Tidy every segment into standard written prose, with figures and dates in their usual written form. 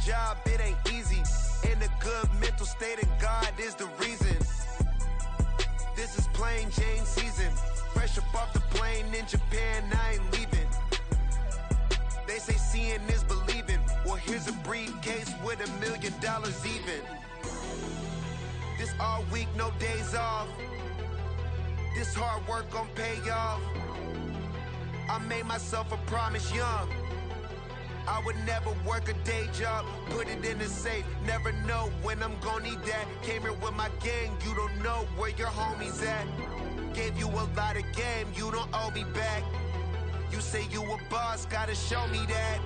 job, it ain't easy. In a good mental state, and God is the reason. This is plain Jane season. Fresh up off the plane in Japan, I ain't leaving. They say seeing is believing. Well, here's a briefcase with $1 million even. This all week, no days off. This hard work gon' pay off. I made myself a promise young. I would never work a day job, put it in the safe. Never know when I'm gon' need that. Came here with my gang, you don't know where your homies at. Gave you a lot of game, you don't owe me back. You say you a boss, gotta show me that.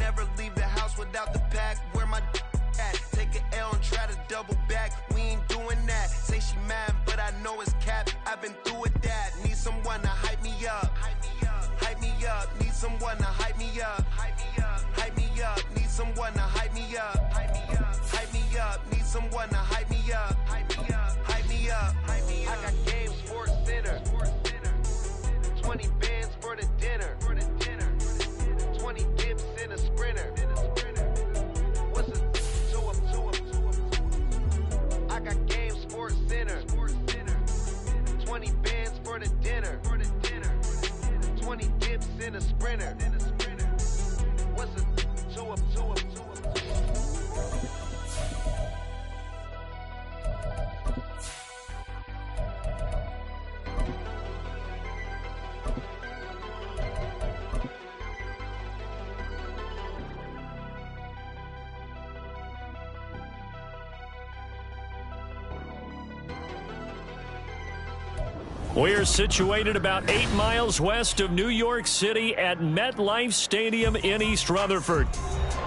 Never leave the house without the pack. Where my at? Take an L and try to double back. We ain't doing that. Say she mad, but I know it's cap. I've been through with that. Need someone to hype me up. Hype me up. Need someone to hype me up. Hype me up. Need someone to hype me up. Hype me up. Need someone to hype me up. Hype me up. I got game, Sports Center. 20 bands for the dinner. 20 dips in a sprinter. What's a I got game, Sports Center. 20 bands for the dinner. 20 dips in a sprinter. What's a We're situated about 8 miles west of New York City at MetLife Stadium in East Rutherford.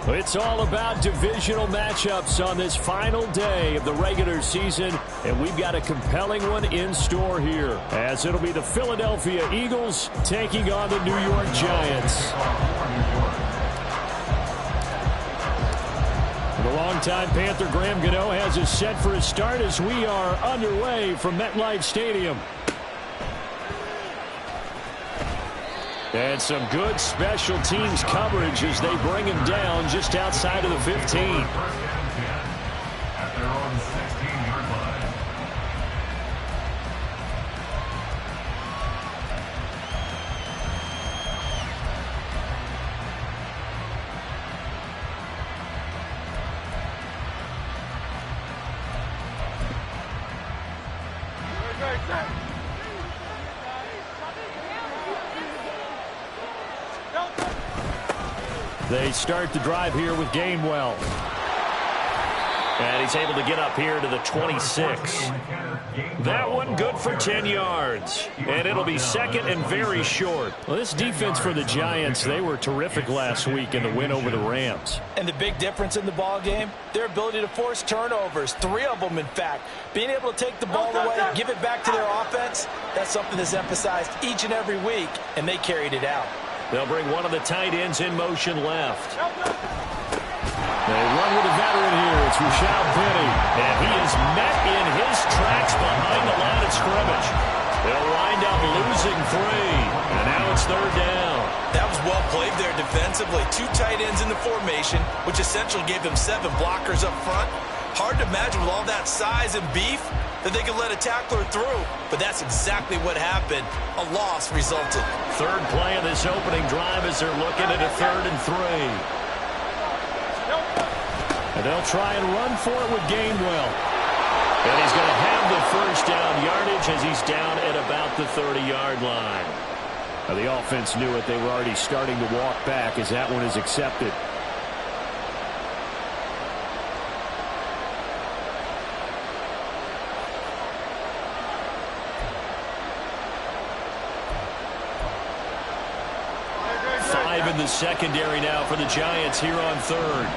It's all about divisional matchups on this final day of the regular season, and we've got a compelling one in store here, as it'll be the Philadelphia Eagles taking on the New York Giants. The longtime Panther Graham Gano has us set for a start as we are underway from MetLife Stadium. And some good special teams coverage as they bring him down just outside of the 15. At their own 16-yard line. They start the drive here with Gainwell. And he's able to get up here to the 26. That one good for 10 yards. And it'll be second and very short. Well, this defense for the Giants, they were terrific last week in the win over the Rams. And the big difference in the ball game, their ability to force turnovers, 3 of them in fact. Being able to take the ball away, give it back to their offense, that's something that's emphasized each and every week, and they carried it out. They'll bring one of the tight ends in motion left. They run with a veteran here. It's Rashad Penny. And he is met in his tracks behind the line of scrimmage. They'll wind up losing 3. And now it's third down. That was well played there defensively. 2 tight ends in the formation, which essentially gave them 7 blockers up front. Hard to imagine with all that size and beef that they could let a tackler through. But that's exactly what happened. A loss resulted. Third play of this opening drive as they're looking at a 3rd and 3. And they'll try and run for it with Gainwell. And he's going to have the first down yardage as he's down at about the 30-yard line. Now, the offense knew it. They were already starting to walk back as that one is accepted. In the secondary now for the Giants here on 3rd.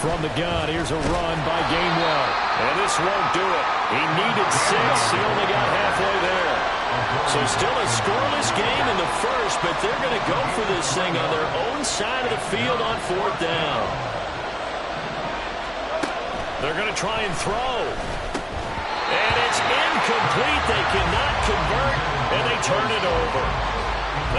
From the gun, here's a run by Gainwell. And this won't do it. He needed 6. He only got halfway there. So still a scoreless game in the first, but they're going to go for this thing on their own side of the field on 4th down. They're going to try and throw. And it's incomplete. They cannot convert, and they turn it over.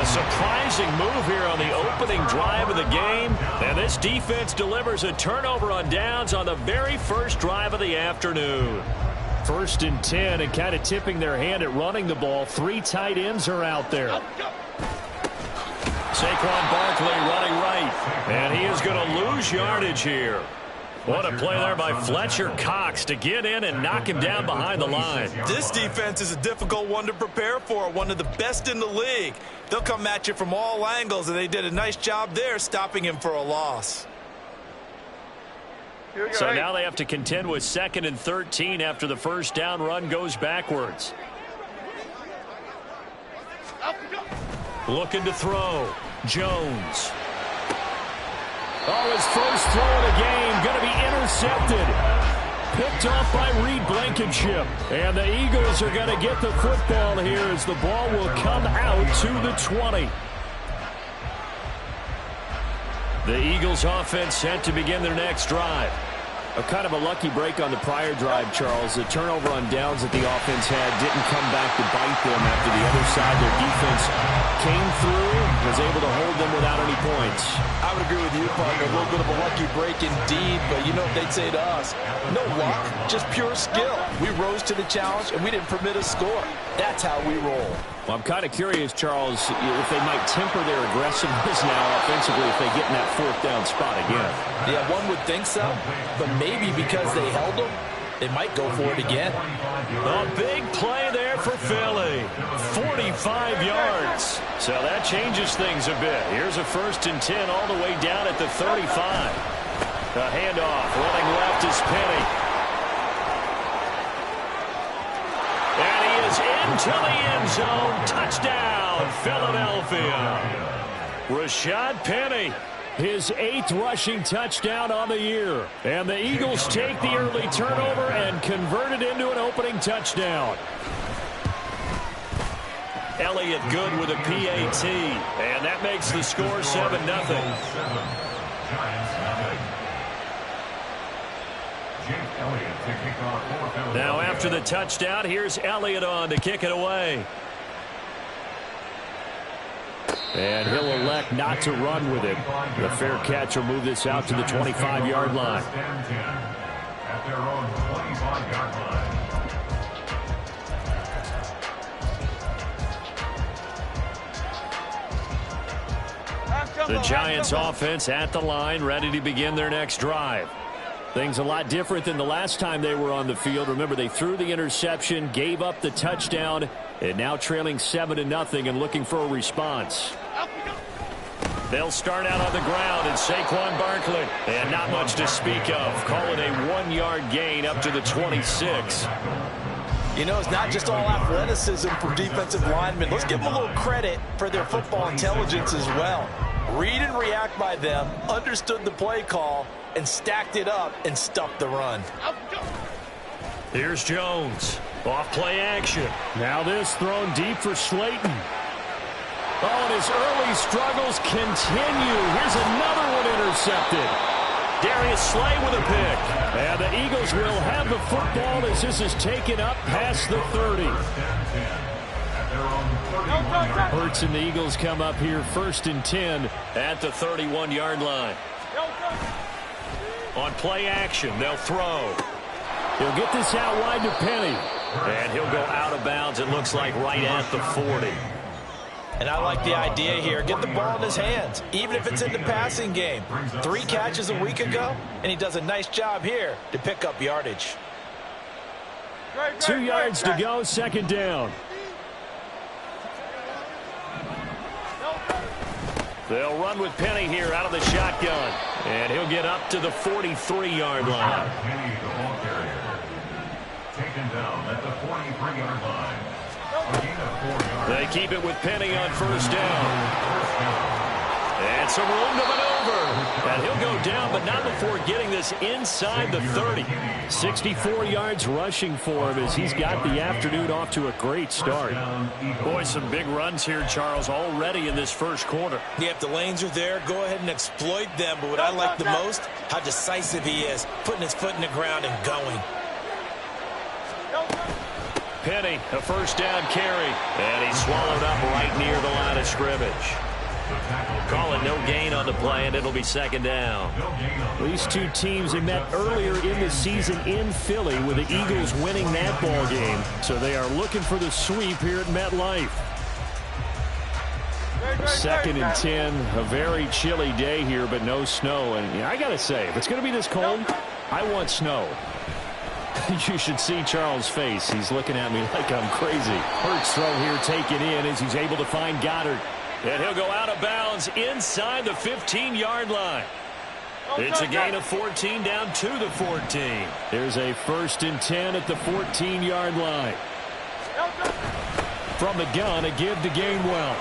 A surprising move here on the opening drive of the game. And this defense delivers a turnover on downs on the very first drive of the afternoon. 1st and 10, and kind of tipping their hand at running the ball. 3 tight ends are out there. Saquon Barkley running right. And he is going to lose yardage here. What a play there by Fletcher Cox to get in and knock him down behind the line. This defense is a difficult one to prepare for, one of the best in the league. They'll come at you from all angles, and they did a nice job there stopping him for a loss. So now they have to contend with 2nd and 13 after the first down run goes backwards. Looking to throw. Jones. Oh, his first throw of the game going to be intercepted. Picked off by Reed Blankenship. And the Eagles are going to get the football here as the ball will come out to the 20. The Eagles offense set to begin their next drive. Kind of a lucky break on the prior drive, Charles. The turnover on downs that the offense had didn't come back to bite them after the other side. Their defense came through, was able to hold them without any points. I would agree with you, partner. A little bit of a lucky break indeed, but you know what they'd say to us? No luck, just pure skill. We rose to the challenge, and we didn't permit a score. That's how we roll. Well, I'm kind of curious, Charles, if they might temper their aggressiveness now offensively if they get in that 4th down spot again. Yeah, one would think so, but maybe because they held them, they might go for it again. A big play there for Philly. 45 yards. So that changes things a bit. Here's a 1st and 10 all the way down at the 35. The handoff. Running left is Penny. And he is into the end zone. Touchdown, Philadelphia. Rashad Penny. His 8th rushing touchdown on the year. And the Eagles take the early turnover and convert it into an opening touchdown. Elliott good with a PAT. And that makes the score 7-0. Now after the touchdown, here's Elliott on to kick it away. And he'll elect not to run with it. The fair catch will move this out to the 25-yard line. At their own 25-yard line. The Giants offense at the line, ready to begin their next drive. Things a lot different than the last time they were on the field. Remember, they threw the interception, gave up the touchdown, and now trailing 7-0 and looking for a response. They'll start out on the ground, and Saquon Barkley. And not much to speak of. Call it a 1-yard gain up to the 26. You know, it's not just all athleticism for defensive linemen. Let's give them a little credit for their football intelligence as well. Read and react by them, understood the play call, and stacked it up and stuffed the run. Here's Jones. Off play action. Now this thrown deep for Slayton. Oh, and his early struggles continue. Here's another one intercepted. Darius Slay with a pick. And the Eagles will have the football as this is taken up past the 30. Hurts and the Eagles come up here 1st and 10 at the 31-yard line. On play action, they'll throw. He'll get this out wide to Penny. And he'll go out of bounds, it looks like, right at the 40. And I like the idea here. Get the ball in his hands, even if it's in the passing game. 3 catches a week ago, and he does a nice job here to pick up yardage. 2 yards to go, 2nd down. They'll run with Penny here out of the shotgun. And he'll get up to the 43-yard line. Penny, the ball carrier, taken down at the 43-yard line. A gain of 4 yards. They keep it with Penny on 1st down. And some room to maneuver. And he'll go down, but not before getting this inside the 30. 64 yards rushing for him as he's got the afternoon off to a great start. Boy, some big runs here, Charles, already in this first quarter. Yeah, if the lanes are there, go ahead and exploit them. But what I like the most, how decisive he is, putting his foot in the ground and going. Penny, a first down carry. And he's swallowed up right near the line of scrimmage. Call it no gain on the play, and it'll be second down. These two teams have met earlier in the season in Philly with the Eagles winning that ball game. So they are looking for the sweep here at MetLife. 2nd and 10, a very chilly day here, but no snow. And I got to say, if it's going to be this cold, I want snow. You should see Charles' face. He's looking at me like I'm crazy. Hurts throw here taken in as he's able to find Goddard. And he'll go out of bounds inside the 15-yard line. It's a gain of 14 down to the 14. There's a 1st and 10 at the 14-yard line. From the gun, a give to Gainwell.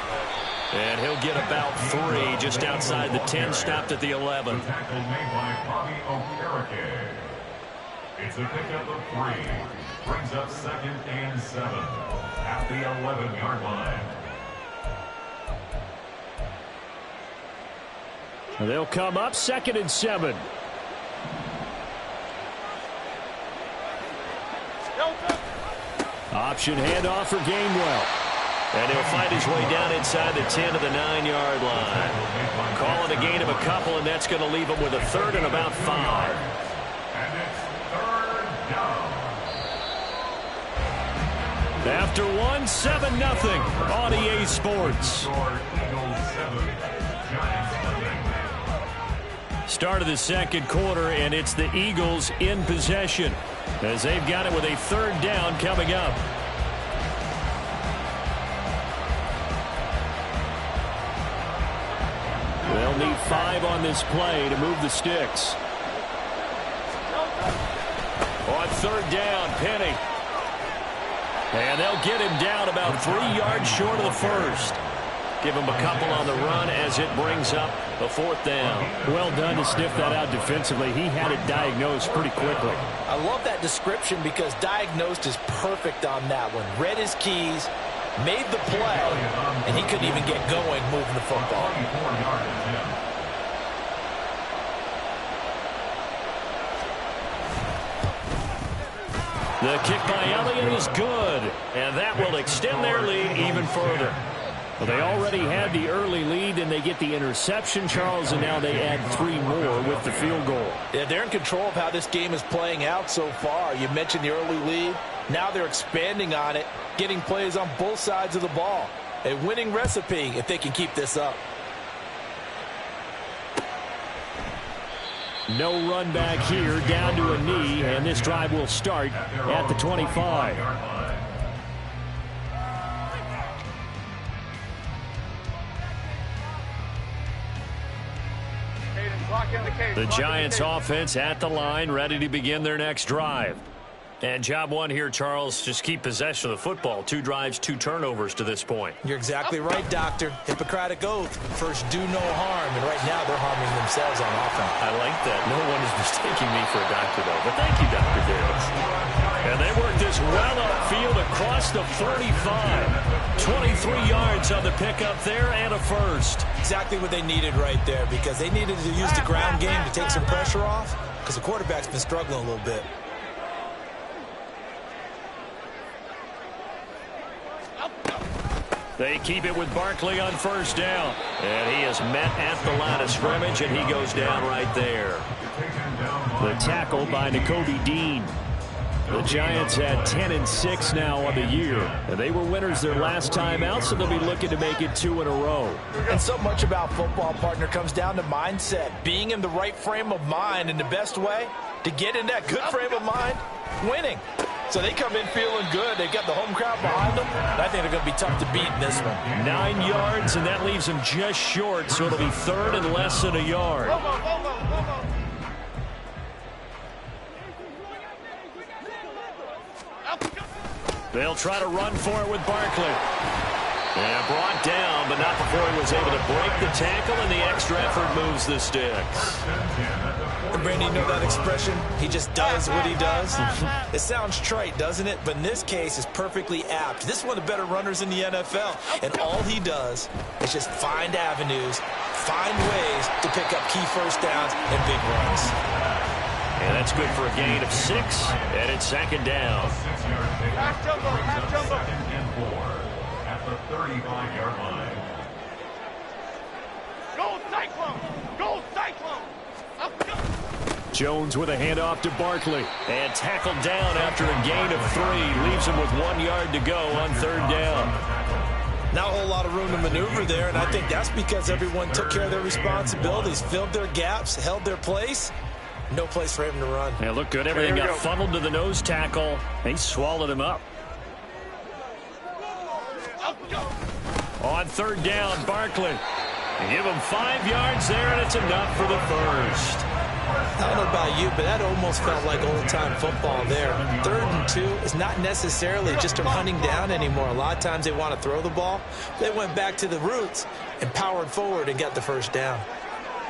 And he'll get about 3 just outside the 10, stopped at the 11. The tackle made by Bobby Okereke. It's a pickup of 3. Brings up 2nd and 7 at the 11-yard line. They'll come up 2nd and 7. Option handoff for Gainwell. And he'll find his way down inside the 10 to the 9-yard line. Call it a gain of a couple, and that's going to leave him with a 3rd and about 5. And it's 3rd down. After 1, 7-0 on EA Sports. Eagles 7, Giants nothing. Start of the second quarter, and it's the Eagles in possession as they've got it with a 3rd down coming up. They'll need 5 on this play to move the sticks. On 3rd down, Penny. And they'll get him down about 3 yards short of the 1st. Give him a couple on the run as it brings up a 4th down. Well done to sniff that out defensively. He had it diagnosed pretty quickly. I love that description because diagnosed is perfect on that one. Read his keys, made the play, and he couldn't even get going moving the football. 24-yard attempt. The kick by Elliott is good, and that will extend their lead even further. Well, they already had the early lead, and they get the interception, Charles, and now they add 3 more with the field goal. Yeah, they're in control of how this game is playing out so far. You mentioned the early lead. Now they're expanding on it, getting plays on both sides of the ball. A winning recipe if they can keep this up. No run back here, down to a knee, and this drive will start at the 25. The Giants offense at the line, ready to begin their next drive. And job 1 here, Charles, just keep possession of the football. 2 drives, 2 turnovers to this point. You're exactly right, Doctor. Hippocratic oath. First, do no harm. And right now, they're harming themselves on offense. I like that. No one is mistaking me for a doctor, though. But thank you, Dr. Davis. And they work this well upfield across the 45. 23 yards on the pickup there and a first. Exactly what they needed right there because they needed to use the ground game to take some pressure off because the quarterback's been struggling a little bit. They keep it with Barkley on 1st down. And he is met at the line of scrimmage, and he goes down right there. The tackle by Nakobe Dean. The Giants had 10-6 now on the year. And they were winners their last time out, so they'll be looking to make it 2 in a row. And so much about football, partner, comes down to mindset. Being in the right frame of mind, and the best way to get in that good frame of mind, winning. So they come in feeling good. They've got the home crowd behind them. And I think they're going to be tough to beat in this one. 9 yards, and that leaves them just short, so it'll be 3rd and less than a yard. They'll try to run for it with Barkley. And brought down, but not before he was able to break the tackle, and the extra effort moves the sticks. And Brandon, you know that expression? He just does what he does. It sounds trite, doesn't it? But in this case, it's perfectly apt. This is one of the better runners in the NFL. And all he does is just find avenues, find ways to pick up key first downs and big runs. And that's good for a gain of 6, and it's second down. Half jumbo. Second and 4 at the 35-yard line. Go Cyclone! Go Cyclone! Jones with a handoff to Barkley. And tackled down after a gain of 3. Leaves him with 1 yard to go on third down. Not a whole lot of room to maneuver there, and I think that's because everyone took care of their responsibilities, filled their gaps, held their place. No place for him to run. Yeah, looked good. Everything got funneled to the nose tackle. He swallowed him up. On third down, Barkley. Give him 5 yards there, and it's enough for the first. I don't know about you, but that almost felt like old-time football there. 3rd and 2 is not necessarily just a running down anymore. A lot of times they want to throw the ball. They went back to the roots and powered forward and got the first down.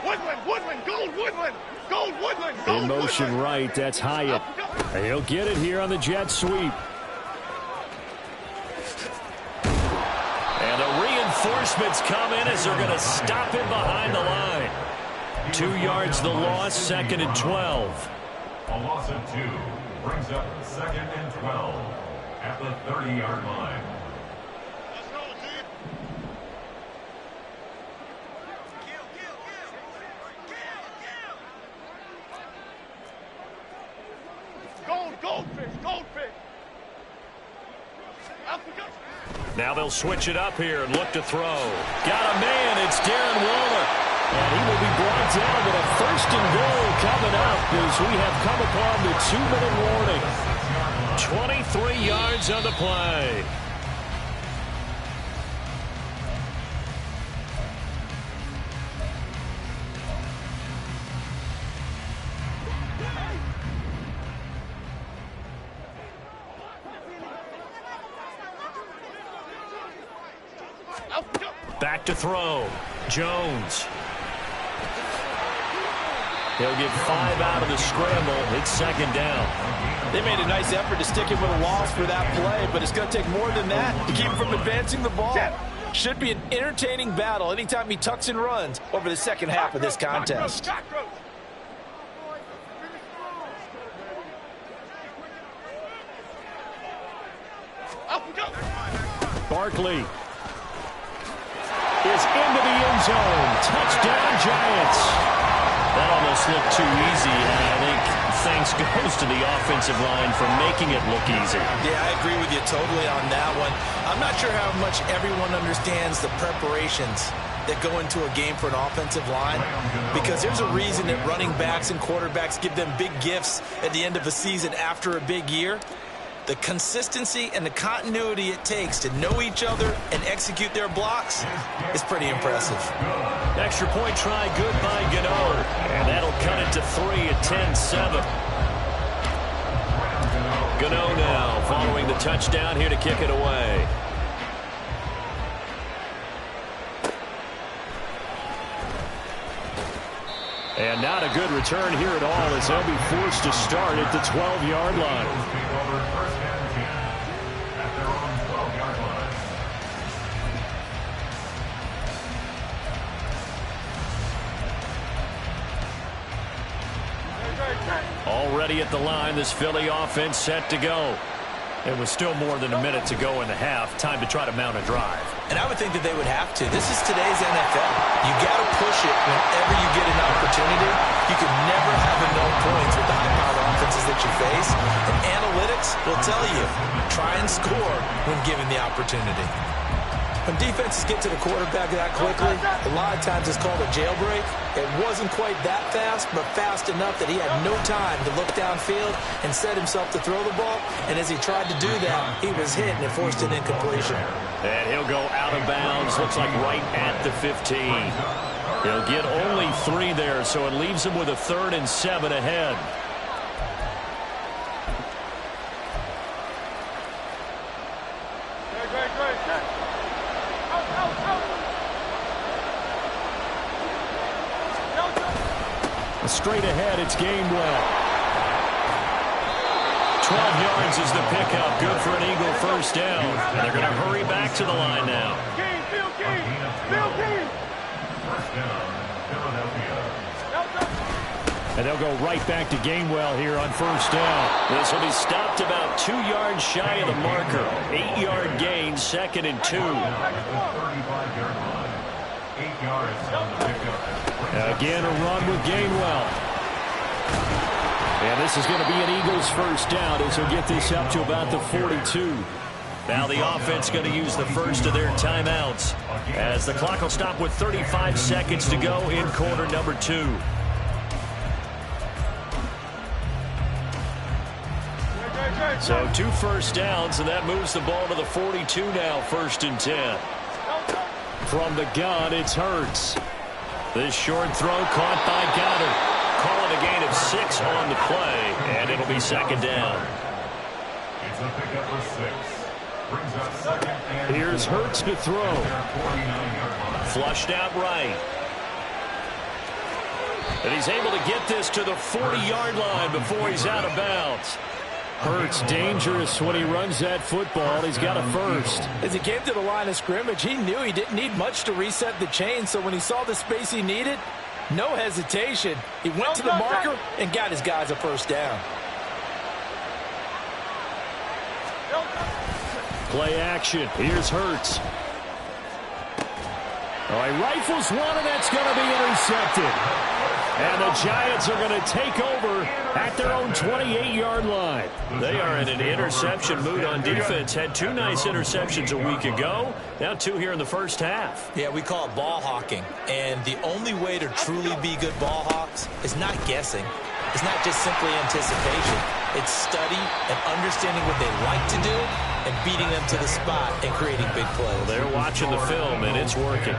Woodland, Gold Woodland! Gold Woodland! In motion right, that's Hyatt. He'll get it here on the jet sweep. And the reinforcements come in as they're going to stop him behind the line. 2 yards the loss, 2nd and 12. A loss of 2 brings up 2nd and 12 at the 30-yard line. Goldfish! Now they'll switch it up here and look to throw. Got a man, it's Darren Waller. And he will be brought down with a 1st and goal coming up as we have come upon the 2-minute warning. 23 yards on the play. Back to throw. Jones. He'll get 5 out of the scramble. It's 2nd down. They made a nice effort to stick him with a loss for that play, but it's going to take more than that to keep him from advancing the ball. Should be an entertaining battle anytime he tucks and runs over the second half of this contest. Barkley is into the end zone. Touchdown, Giants. That almost looked too easy, and I think thanks goes to the offensive line for making it look easy. Yeah, I agree with you totally on that one. I'm not sure how much everyone understands the preparations that go into a game for an offensive line, because there's a reason that running backs and quarterbacks give them big gifts at the end of a season after a big year. The consistency and the continuity it takes to know each other and execute their blocks is pretty impressive. Extra point try good by Gano. And that'll cut it to 3 at 10-7. Gano now following the touchdown here to kick it away. And not a good return here at all as they'll be forced to start at the 12-yard line. Already at the line, this Philly offense set to go. It was still more than a minute to go in the half. Time to try to mount a drive. And I would think that they would have to. This is today's NFL. You got to push it whenever you get an opportunity. You can never have enough points with the high-powered offenses that you face. And analytics will tell you, try and score when given the opportunity. When defenses get to the quarterback that quickly, a lot of times it's called a jailbreak. It wasn't quite that fast, but fast enough that he had no time to look downfield and set himself to throw the ball. And as he tried to do that, he was hit and it forced an incompletion. And he'll go out of bounds, looks like right at the 15. He'll get only 3 there, so it leaves him with a 3rd and 7 ahead. Straight ahead, it's Gainwell. 12 yards is the pickup. Good for an Eagle first down. And they're going to hurry back to the line now. And they'll go right back to Gainwell here on first down. This will be stopped about 2 yards shy of the marker. 8-yard gain, 2nd and 2. Again, a run with Gainwell. And this is going to be an Eagles first down as they'll get this up to about the 42. Now the offense going to use the first of their timeouts as the clock will stop with 35 seconds to go in quarter number 2. So 2 first downs, and that moves the ball to the 42 now, 1st and 10. From the gun, it's Hurts. This short throw caught by Goddard. Call it a gain of 6 on the play, and it'll be 2nd down. It's a pickup of 6. Brings up 2nd and Here's Hurts to throw. Flushed out right. And he's able to get this to the 40-yard line before he's out of bounds. Hurts dangerous when he runs that football. He's got a first. As he came to the line of scrimmage, he knew he didn't need much to reset the chain, so when he saw the space he needed, no hesitation. He went to the marker and got his guys a first down. Play action. Here's Hurts. Oh, he rifles one, and that's going to be intercepted. And the Giants are going to take over at their own 28-yard line. They are in an interception mood on defense. Had 2 nice interceptions a week ago. Now 2 here in the first half. Yeah, we call it ball hawking. And the only way to truly be good ball hawks is not guessing. It's not just simply anticipation. It's study and understanding what they like to do and beating them to the spot and creating big plays. Well, they're watching the film, and it's working.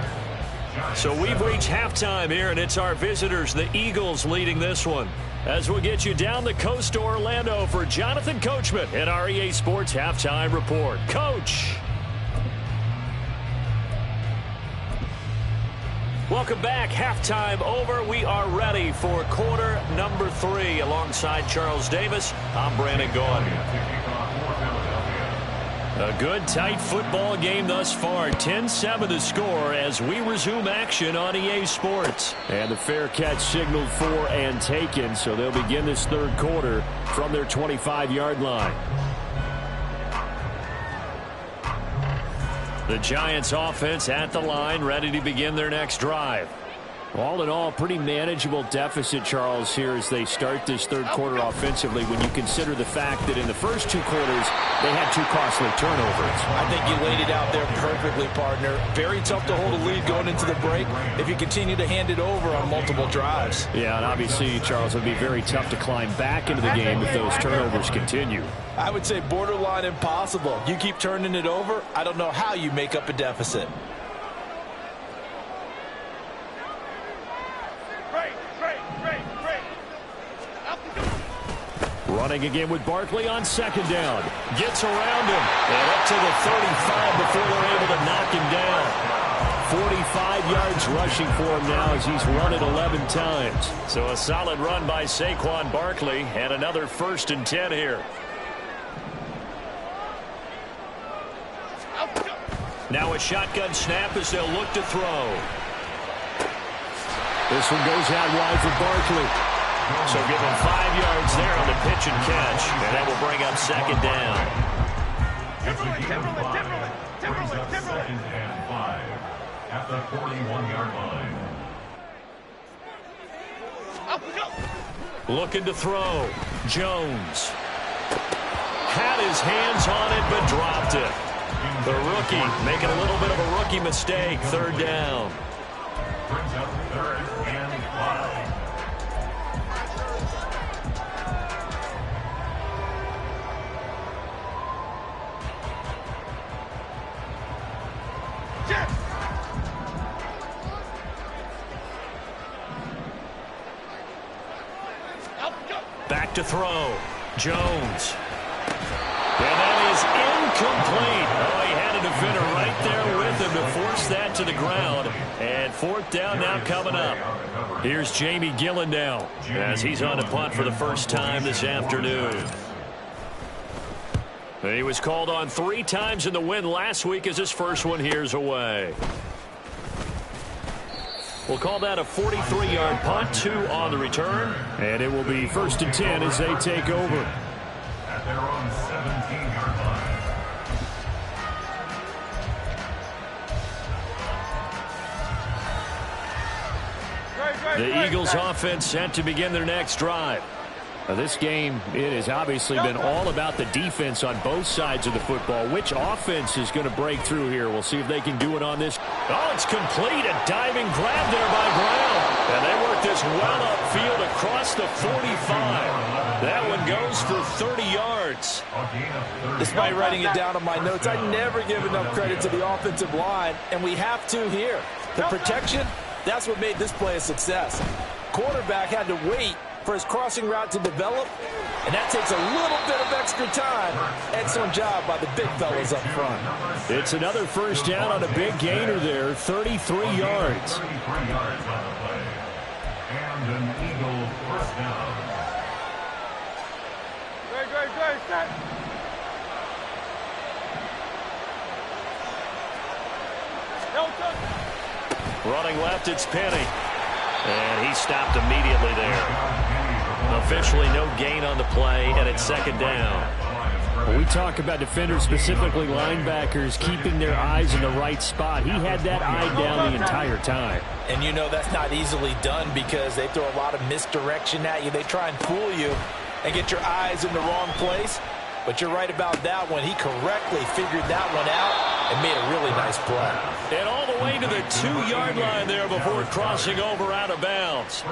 So we've reached halftime here, and it's our visitors, the Eagles, leading this one. As we'll get you down the coast to Orlando for Jonathan Coachman at our EA Sports Halftime Report. Coach. Welcome back. Halftime over. We are ready for quarter number 3. Alongside Charles Davis, I'm Brandon Gaudin. A good, tight football game thus far. 10-7 the score as we resume action on EA Sports. And the fair catch signaled for and taken, so they'll begin this 3rd quarter from their 25-yard line. The Giants offense at the line, ready to begin their next drive. All in all, pretty manageable deficit, Charles, here as they start this 3rd quarter offensively when you consider the fact that in the first 2 quarters, they had 2 costly turnovers. I think you laid it out there perfectly, partner. Very tough to hold a lead going into the break if you continue to hand it over on multiple drives. Yeah, and obviously, Charles, it would be very tough to climb back into the game if those turnovers continue. I would say borderline impossible. You keep turning it over, I don't know how you make up a deficit. Running again with Barkley on 2nd down. Gets around him and up to the 35 before they're able to knock him down. 45 yards rushing for him now as he's run it 11 times. So a solid run by Saquon Barkley and another 1st and 10 here. Now a shotgun snap as they'll look to throw. This one goes out wide for Barkley. So give him 5 yards there on the pitch and catch, and that will bring up 2nd down. Brings up 2nd and 5 at the 41-yard line. Looking to throw. Jones. Had his hands on it, but dropped it. The rookie making a little bit of a rookie mistake. 3rd down. Brings up 3rd and 5. Back to throw. Jones. And that is incomplete. Oh, he had a defender right there with him to force that to the ground. And 4th down now coming up. Here's Jamie Gillendow as he's on to punt for the first time this afternoon. He was called on 3 times in the win last week as his first one here's away. We'll call that a 43-yard punt, 2 on the return. And it will be 1st and 10 as they take over. At their own 17-yard line. The Eagles offense set to begin their next drive. Now this game, it has obviously been all about the defense on both sides of the football. Which offense is going to break through here? We'll see if they can do it on this. Oh, it's complete. A diving grab there by Brown. And they work this well upfield across the 45. That one goes for 30 yards. Despite writing it down on my notes, I never give enough credit to the offensive line, and we have to here. The protection, that's what made this play a success. Quarterback had to wait for his crossing route to develop, and that takes a little bit of extra time. Excellent job by the big fellas up front. It's another first down on a big gainer there, 33 yards. 33 yards on the play. And an Eagle first down. Great, set. Running left, it's Penny. And he stopped immediately there. Officially no gain on the play, and it's 2nd down. When we talk about defenders, specifically linebackers, keeping their eyes in the right spot, he had that eye down the entire time. And you know that's not easily done because they throw a lot of misdirection at you. They try and fool you and get your eyes in the wrong place. But you're right about that one. He correctly figured that one out and made a really nice play. And all the way to the 2-yard line there before crossing over out of bounds.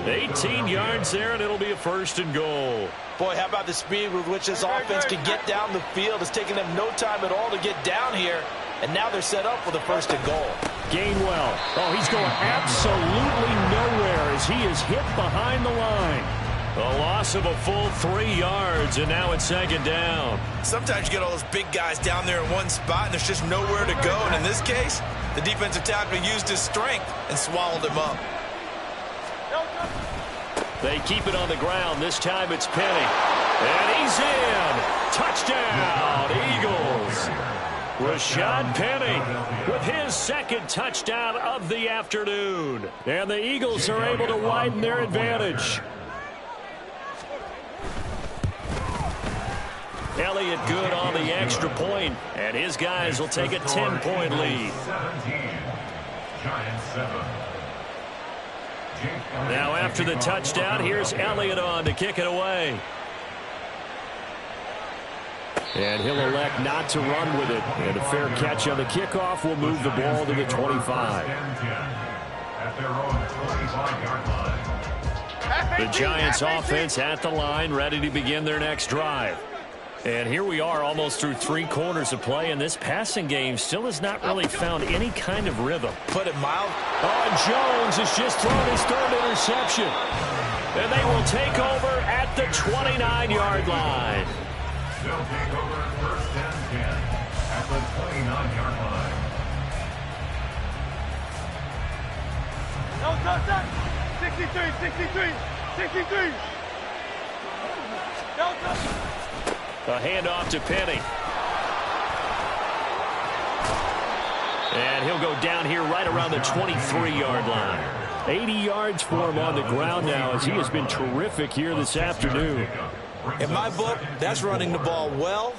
18 yards there, and it'll be a 1st and goal. Boy, how about the speed with which this offense can get down the field? It's taken them no time at all to get down here. And now they're set up for the 1st and goal. Gainwell. Oh, he's going absolutely nowhere as he is hit behind the line. A loss of a full 3 yards, and now it's 2nd down. Sometimes you get all those big guys down there in one spot, and there's just nowhere to go. And in this case, the defensive tackle used his strength and swallowed him up. They keep it on the ground. This time it's Penny. And he's in. Touchdown, Eagles. Rashad Penny with his 2nd touchdown of the afternoon. And the Eagles are able to widen their advantage. Elliott good on the extra point, and his guys will take a 10-point lead. 17. Giants 7. Now after the touchdown, here's Elliott on to kick it away. And he'll elect not to run with it. And a fair catch on the kickoff will move the ball to the 25. At their own 25-yard line. The Giants offense at the line, ready to begin their next drive. And here we are almost through 3 quarters of play, and this passing game still has not really found any kind of rhythm. Put it mild. Oh, Jones has just thrown his 3rd interception. And they will take over at the 29-yard line. They'll take over 1st and 10 at the 29-yard line. No, 63. A handoff to Penny. And he'll go down here right around the 23-yard line. 80 yards for him on the ground now as he has been terrific here this afternoon. In my book, that's running the ball well,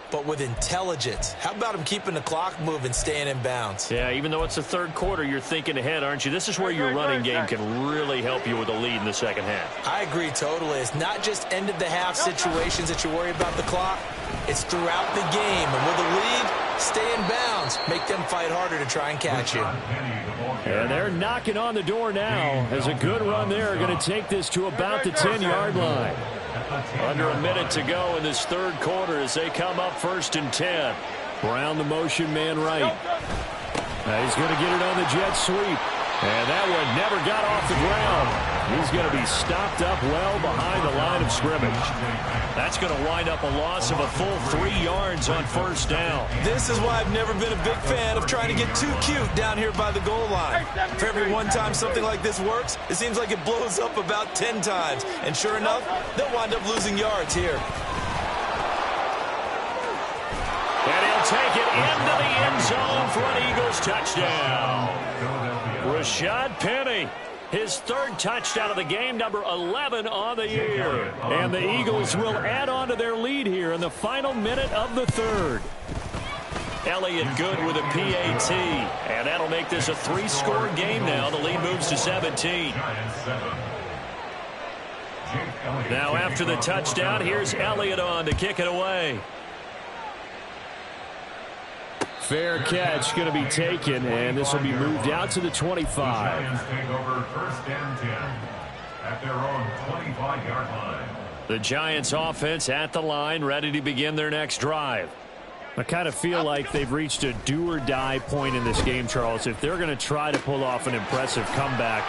but with intelligence. How about him keeping the clock moving, staying in bounds? Yeah, even though it's the 3rd quarter, you're thinking ahead, aren't you? This is where your running game can really help you with a lead in the 2nd half. I agree totally. It's not just end-of-the-half situations that you worry about the clock. It's throughout the game. And with a lead, stay in bounds. Make them fight harder to try and catch you. And they're knocking on the door now as a good run there are going to take this to about the 10-yard line. Under a minute to go in this 3rd quarter as they come up 1st and 10. Brown the motion man right. Now he's going to get it on the jet sweep. And that one never got off the ground. He's going to be stopped up well behind the line of scrimmage. That's going to wind up a loss of a full 3 yards on 1st down. This is why I've never been a big fan of trying to get too cute down here by the goal line. For every one time something like this works, it seems like it blows up about 10 times. And sure enough, they'll wind up losing yards here. And he'll take it into the end zone for an Eagles touchdown. Rashad Penny, his third touchdown of the game, number 11 on the year. And the Eagles will add on to their lead here in the final minute of the third. Elliott Good with a PAT, and that'll make this a 3-score game now. The lead moves to 17. Now after the touchdown, here's Elliott on to kick it away. Fair catch going to be taken, and this will be moved out to the 25. The Giants take over 1st and 10 at their own 25-yard line. The Giants offense at the line, ready to begin their next drive. I kind of feel like they've reached a do-or-die point in this game, Charles. If they're going to try to pull off an impressive comeback,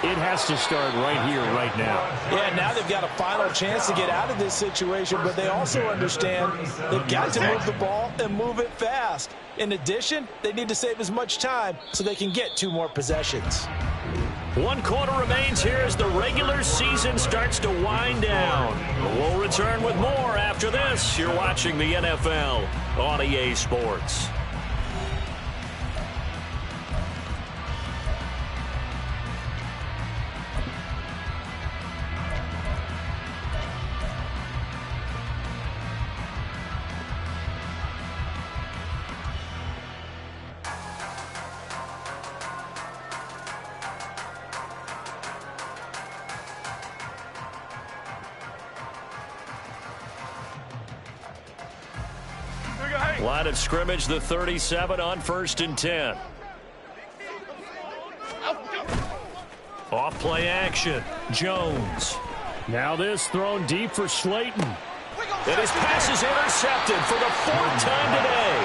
it has to start right here, right now. Yeah, now they've got a final chance to get out of this situation, but they also understand they've got to move the ball and move it fast. In addition, they need to save as much time so they can get 2 more possessions. 1 quarter remains here as the regular season starts to wind down. We'll return with more after this. You're watching the NFL on EA Sports. Line of scrimmage, the 37 on 1st and 10. Off play action, Jones. Now this thrown deep for Slayton. And his pass is intercepted for the 4th time today.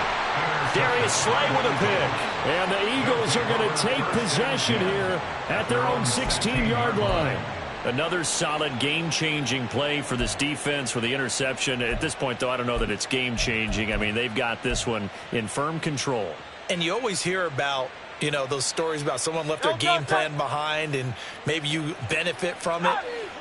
Darius Slay with a pick. And the Eagles are going to take possession here at their own 16-yard line. Another solid game-changing play for this defense with the interception. At this point, though, I don't know that it's game-changing. I mean, they've got this one in firm control. And you always hear about, you know, those stories about someone left their game plan behind and maybe you benefit from it.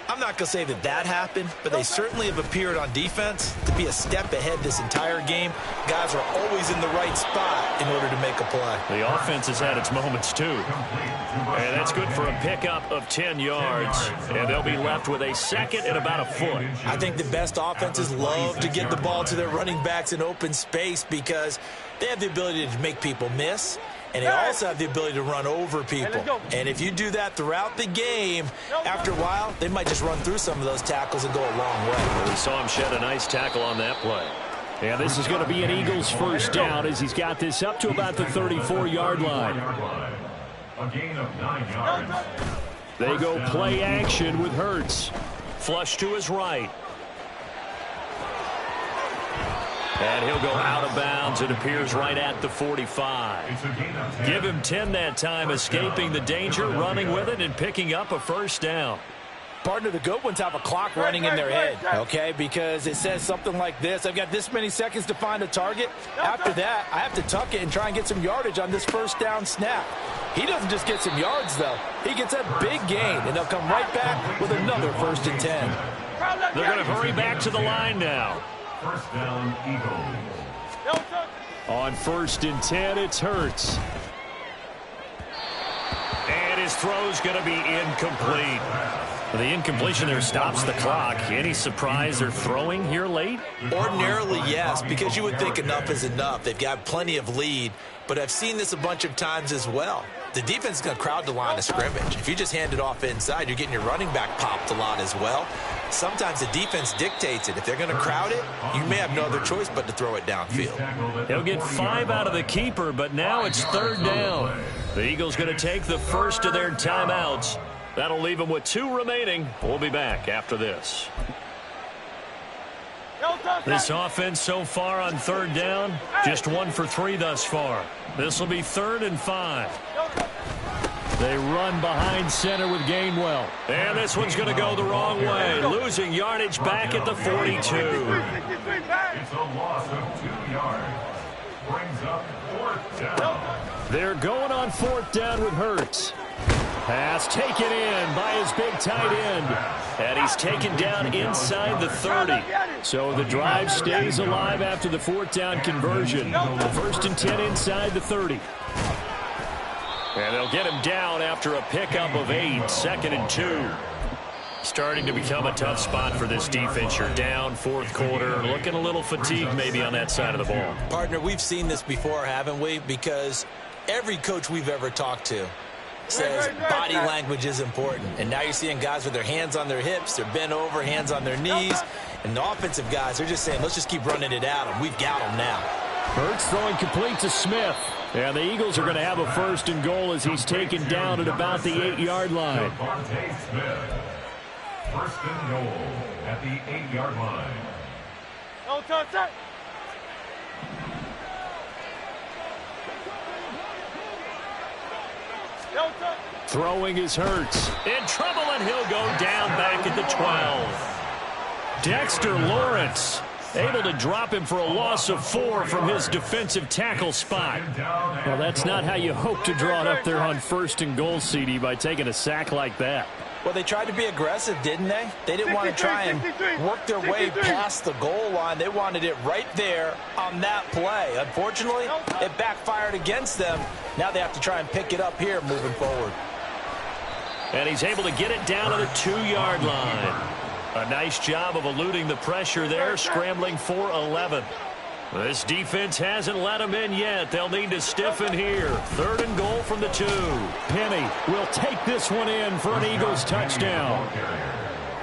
I'm not going to say that that happened, but they certainly have appeared on defense to be a step ahead this entire game. Guys are always in the right spot in order to make a play. The offense has had its moments, too. And that's good for a pickup of 10 yards. And they'll be left with a second and about a foot. I think the best offenses love to get the ball to their running backs in open space because they have the ability to make people miss. And they also have the ability to run over people. And if you do that throughout the game, after a while, they might just run through some of those tackles and go a long way. Well, we saw him shed a nice tackle on that play. And this is going to be an Eagles first down as he's got this up to about the 34-yard line. A gain of 9 yards. They go play action with Hurts. Flush to his right. And he'll go out of bounds. It appears right at the 45. Give him 10 that time, escaping the danger, running with it, and picking up a first down. Partner, the good ones have a clock running in their head, okay, because it says something like this. I've got this many seconds to find a target. After that, I have to tuck it and try and get some yardage on this first down snap. He doesn't just get some yards, though. He gets a big gain, and they'll come right back with another 1st and 10. They're going to hurry back to the line now. First down, Eagles. On 1st and 10, it's Hurts. And his throw's going to be incomplete. The incompletion there stops the clock. Any surprise they're throwing here late? Ordinarily, yes, because you would think enough is enough. They've got plenty of lead, but I've seen this a bunch of times as well. The defense is going to crowd the line of scrimmage. If you just hand it off inside, you're getting your running back popped a lot as well. Sometimes the defense dictates it. If they're going to crowd it, you may have no other choice but to throw it downfield. He'll get 5 out of the keeper, but now it's 3rd down. The Eagles going to take the first of their timeouts. That'll leave them with 2 remaining. We'll be back after this. This offense so far on 3rd down, just 1 for 3 thus far. This will be 3rd and 5. They run behind center with Gainwell. And this one's going to go the wrong way. Losing yardage back at the 42. It's a loss of 2 yards. Brings up 4th down. They're going on 4th down with Hurts. Pass taken in by his big tight end. And he's taken down inside the 30. So the drive stays alive after the 4th down conversion. 1st and 10 inside the 30. And they'll get him down after a pickup of 8, 2nd and 2. Starting to become a tough spot for this defense. You're down, fourth quarter, looking a little fatigued maybe on that side of the ball. Partner, we've seen this before, haven't we? Because every coach we've ever talked to says body language is important. And now you're seeing guys with their hands on their hips, they're bent over, hands on their knees. And the offensive guys, they're just saying, let's just keep running it at them. We've got them now. Hurts throwing complete to Smith. And the Eagles are going to have a 1st and goal as he's taken down at about the 8-yard line. Smith. 1st and goal at the 8-yard line. No touch it. No touch. Throwing is Hurts. In trouble, and he'll go down back at the 12. Dexter Lawrence able to drop him for a loss of 4 from his defensive tackle spot. Well, that's not how you hope to draw it up there on 1st and goal, CD, by taking a sack like that. Well, they tried to be aggressive, didn't they? They didn't want to try and work their way past the goal line. They wanted it right there on that play. Unfortunately, it backfired against them. Now they have to try and pick it up here moving forward. And he's able to get it down to the 2-yard line. A nice job of eluding the pressure there, scrambling for 11. This defense hasn't let him in yet. They'll need to stiffen here. 3rd and goal from the 2. Penny will take this one in for an Eagles touchdown.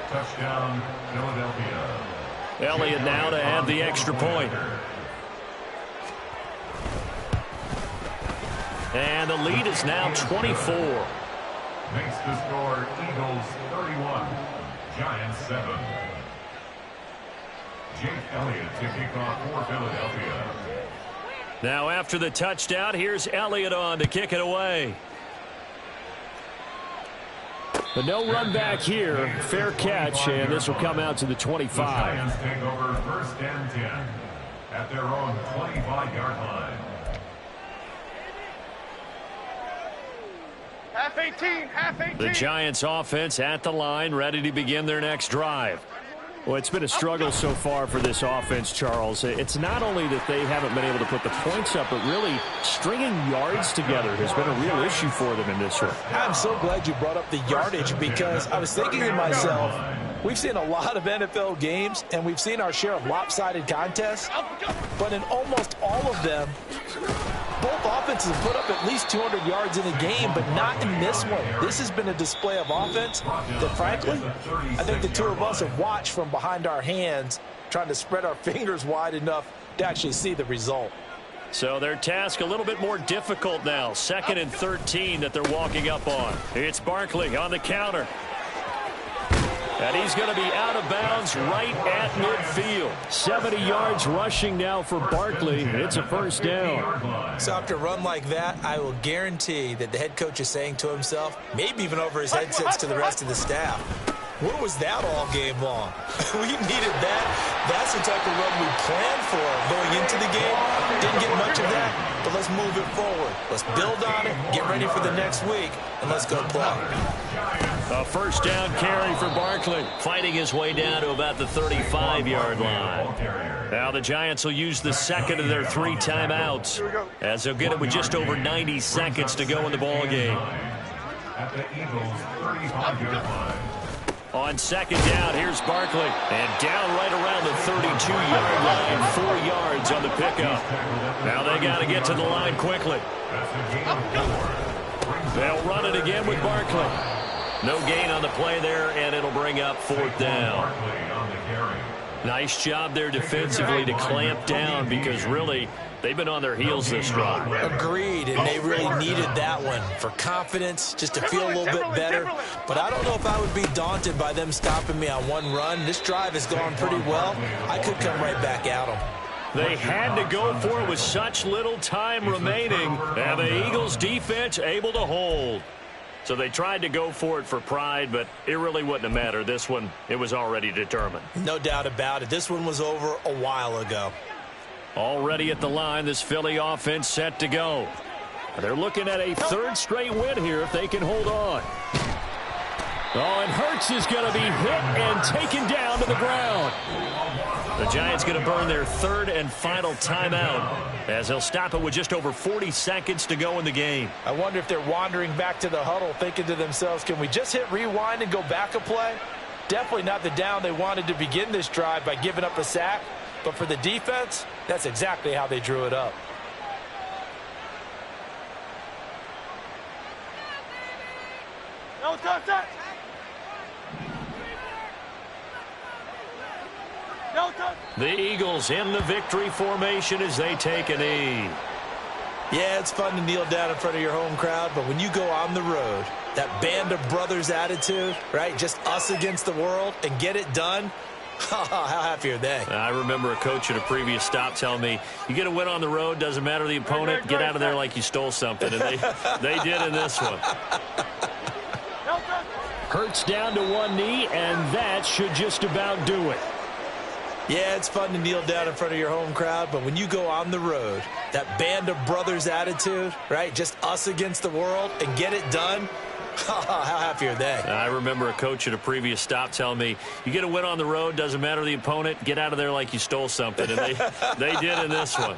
Touchdown, Philadelphia. Elliott now to add the extra point. And the lead is now 24. Makes the score Eagles 31, Giants 7. Jake Elliott to kick off for Philadelphia. Now after the touchdown, here's Elliott on to kick it away. But no run back here. Fair catch, and this will come out to the 25. The Giants take over 1st and 10 at their own 25-yard line. Half 18, half 18. The Giants offense at the line, ready to begin their next drive. Well, it's been a struggle so far for this offense, Charles. It's not only that they haven't been able to put the points up, but really stringing yards together has been a real issue for them in this one. I'm so glad you brought up the yardage, because I was thinking to myself, we've seen a lot of NFL games, and we've seen our share of lopsided contests, but in almost all of them, both offenses have put up at least 200 yards in a game, but not in this one. This has been a display of offense that, frankly, I think the two of us have watched from behind our hands, trying to spread our fingers wide enough to actually see the result. So their task a little bit more difficult now. 2nd and 13 that they're walking up on. It's Barkley on the counter. And he's going to be out of bounds right at midfield. 70 yards rushing now for Barkley. It's a 1st down. So after a run like that, I will guarantee that the head coach is saying to himself, maybe even over his headsets to the rest of the staff, where was that all game long? We needed that. That's the type of run we planned for going into the game. Didn't get much of that, but let's move it forward. Let's build on it, get ready for the next week, and let's go play. A 1st down carry for Barkley, fighting his way down to about the 35-yard line. Now the Giants will use the 2nd of their 3 timeouts, as they'll get it with just over 90 seconds to go in the ball game. At the Eagles 35-yard line. On 2nd down, here's Barkley. And down right around the 32-yard line, 4 yards on the pickup. Now they got to get to the line quickly. They'll run it again with Barkley. No gain on the play there, and it'll bring up 4th down. Nice job there defensively to clamp down, because really they've been on their heels this drive. Agreed, and they really needed that one for confidence, just to feel a little bit better. But I don't know if I would be daunted by them stopping me on one run. This drive has gone pretty well. I could come right back at them. They had to go for it with such little time remaining, and the Eagles defense able to hold. So they tried to go for it for pride, but it really wouldn't have mattered. This one, it was already determined. No doubt about it. This one was over a while ago. Already at the line, this Philly offense set to go. They're looking at a 3rd straight win here if they can hold on. Oh, and Hurts is going to be hit and taken down to the ground. The Giants going to burn their third and final timeout as they'll stop it with just over 40 seconds to go in the game. I wonder if they're wandering back to the huddle thinking to themselves, can we just hit rewind and go back a play? Definitely not the down they wanted to begin this drive by giving up a sack. But for the defense, that's exactly how they drew it up. No touch. No touch. The Eagles in the victory formation as they take a knee. Yeah, it's fun to kneel down in front of your home crowd, but when you go on the road, that band of brothers attitude, right? Just us against the world and get it done. How happy are they? I remember a coach at a previous stop telling me, you get a win on the road, doesn't matter the opponent, get out of there like you stole something. And they did in this one. Hurts down to one knee, and that should just about do it. Yeah, it's fun to kneel down in front of your home crowd, but when you go on the road, that band of brothers attitude, right? Just us against the world and get it done. How happy are they? I remember a coach at a previous stop telling me, you get a win on the road, doesn't matter the opponent, get out of there like you stole something. And they did in this one.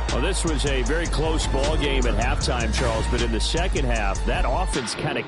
Well, this was a very close ball game at halftime, Charles, but in the second half, that offense kind of